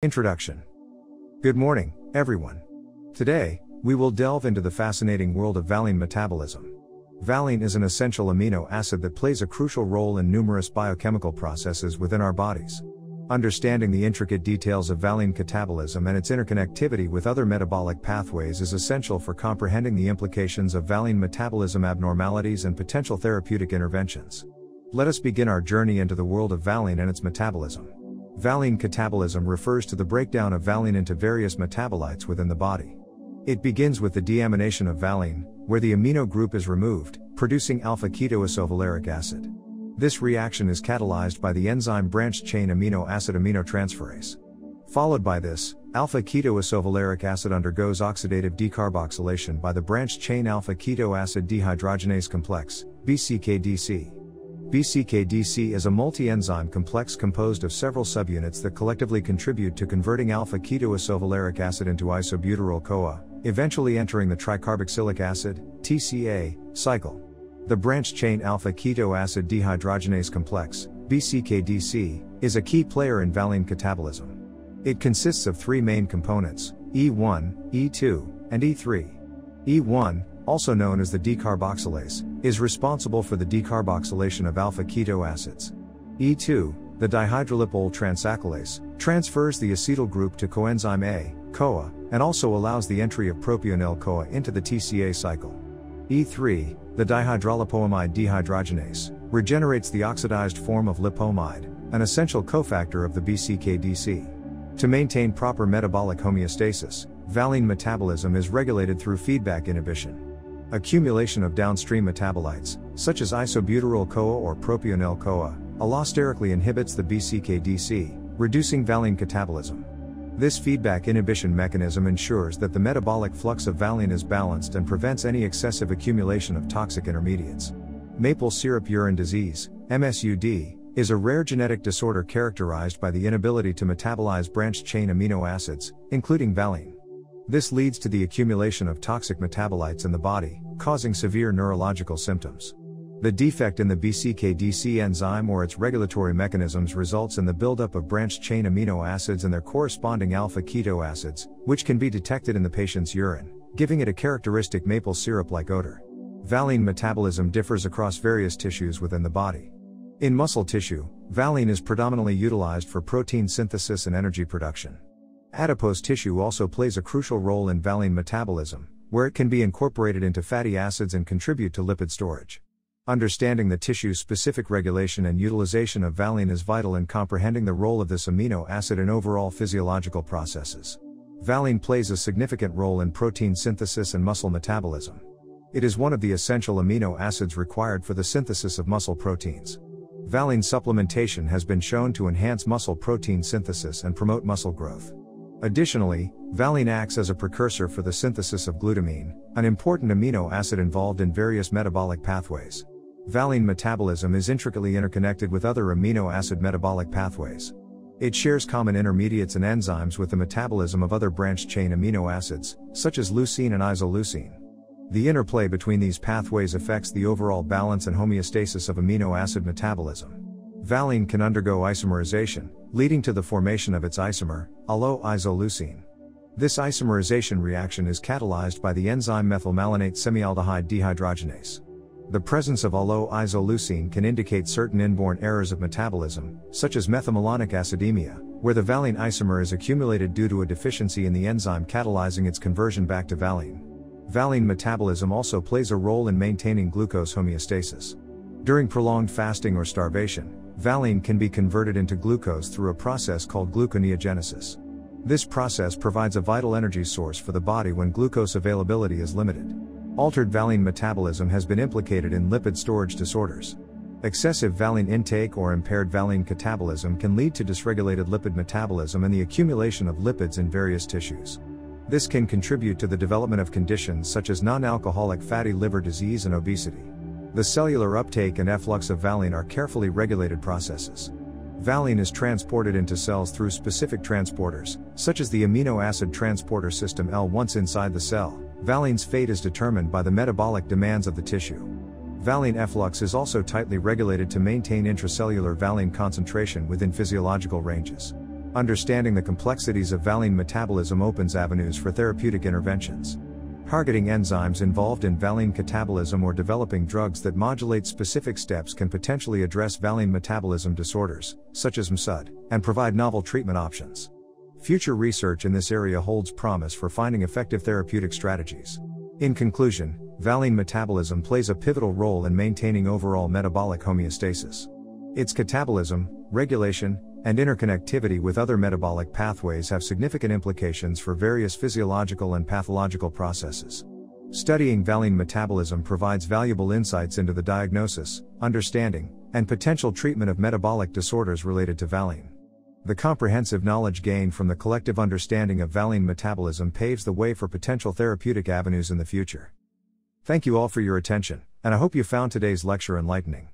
Introduction. Good morning, everyone. Today, we will delve into the fascinating world of valine metabolism. Valine is an essential amino acid that plays a crucial role in numerous biochemical processes within our bodies. Understanding the intricate details of valine catabolism and its interconnectivity with other metabolic pathways is essential for comprehending the implications of valine metabolism abnormalities and potential therapeutic interventions. Let us begin our journey into the world of valine and its metabolism. Valine catabolism refers to the breakdown of valine into various metabolites within the body. It begins with the deamination of valine, where the amino group is removed, producing alpha-ketoisovaleric acid. This reaction is catalyzed by the enzyme branched-chain amino acid aminotransferase. Followed by this, alpha-ketoisovaleric acid undergoes oxidative decarboxylation by the branched-chain alpha-keto acid dehydrogenase complex, BCKDC. BCKDC is a multi-enzyme complex composed of several subunits that collectively contribute to converting alpha-ketoisovaleric acid into isobutyryl-CoA, eventually entering the tricarboxylic acid, TCA, cycle. The branched-chain alpha-keto acid dehydrogenase complex, BCKDC, is a key player in valine catabolism. It consists of three main components, E1, E2, and E3. E1, also known as the decarboxylase, is responsible for the decarboxylation of alpha-keto acids. E2, the dihydrolipol transacrylase, transfers the acetyl group to coenzyme A, CoA, and also allows the entry of propionyl-CoA into the TCA cycle. E3, the dihydrolipoamide dehydrogenase, regenerates the oxidized form of lipomide, an essential cofactor of the BCKDC. To maintain proper metabolic homeostasis, valine metabolism is regulated through feedback inhibition. Accumulation of downstream metabolites, such as isobutyryl-CoA or propionyl-CoA, allosterically inhibits the BCKDC, reducing valine catabolism. This feedback inhibition mechanism ensures that the metabolic flux of valine is balanced and prevents any excessive accumulation of toxic intermediates. Maple syrup urine disease, MSUD, is a rare genetic disorder characterized by the inability to metabolize branched-chain amino acids, including valine. This leads to the accumulation of toxic metabolites in the body, causing severe neurological symptoms. The defect in the BCKDC enzyme or its regulatory mechanisms results in the buildup of branched-chain amino acids and their corresponding alpha-keto acids, which can be detected in the patient's urine, giving it a characteristic maple syrup-like odor. Valine metabolism differs across various tissues within the body. In muscle tissue, valine is predominantly utilized for protein synthesis and energy production. Adipose tissue also plays a crucial role in valine metabolism, where it can be incorporated into fatty acids and contribute to lipid storage. Understanding the tissue-specific regulation and utilization of valine is vital in comprehending the role of this amino acid in overall physiological processes. Valine plays a significant role in protein synthesis and muscle metabolism. It is one of the essential amino acids required for the synthesis of muscle proteins. Valine supplementation has been shown to enhance muscle protein synthesis and promote muscle growth. Additionally, valine acts as a precursor for the synthesis of glutamine, an important amino acid involved in various metabolic pathways. Valine metabolism is intricately interconnected with other amino acid metabolic pathways. It shares common intermediates and enzymes with the metabolism of other branched-chain amino acids, such as leucine and isoleucine. The interplay between these pathways affects the overall balance and homeostasis of amino acid metabolism. Valine can undergo isomerization, leading to the formation of its isomer, allo-isoleucine. This isomerization reaction is catalyzed by the enzyme methylmalonate semialdehyde dehydrogenase. The presence of allo-isoleucine can indicate certain inborn errors of metabolism, such as methylmalonic acidemia, where the valine isomer is accumulated due to a deficiency in the enzyme catalyzing its conversion back to valine. Valine metabolism also plays a role in maintaining glucose homeostasis. During prolonged fasting or starvation, valine can be converted into glucose through a process called gluconeogenesis. This process provides a vital energy source for the body when glucose availability is limited. Altered valine metabolism has been implicated in lipid storage disorders. Excessive valine intake or impaired valine catabolism can lead to dysregulated lipid metabolism and the accumulation of lipids in various tissues. This can contribute to the development of conditions such as non-alcoholic fatty liver disease and obesity. The cellular uptake and efflux of valine are carefully regulated processes. Valine is transported into cells through specific transporters, such as the amino acid transporter system L. Once inside the cell, valine's fate is determined by the metabolic demands of the tissue. Valine efflux is also tightly regulated to maintain intracellular valine concentration within physiological ranges. Understanding the complexities of valine metabolism opens avenues for therapeutic interventions. Targeting enzymes involved in valine catabolism or developing drugs that modulate specific steps can potentially address valine metabolism disorders, such as MSUD, and provide novel treatment options. Future research in this area holds promise for finding effective therapeutic strategies. In conclusion, valine metabolism plays a pivotal role in maintaining overall metabolic homeostasis. Its catabolism, regulation, and interconnectivity with other metabolic pathways have significant implications for various physiological and pathological processes. Studying valine metabolism provides valuable insights into the diagnosis, understanding, and potential treatment of metabolic disorders related to valine. The comprehensive knowledge gained from the collective understanding of valine metabolism paves the way for potential therapeutic avenues in the future. Thank you all for your attention, and I hope you found today's lecture enlightening.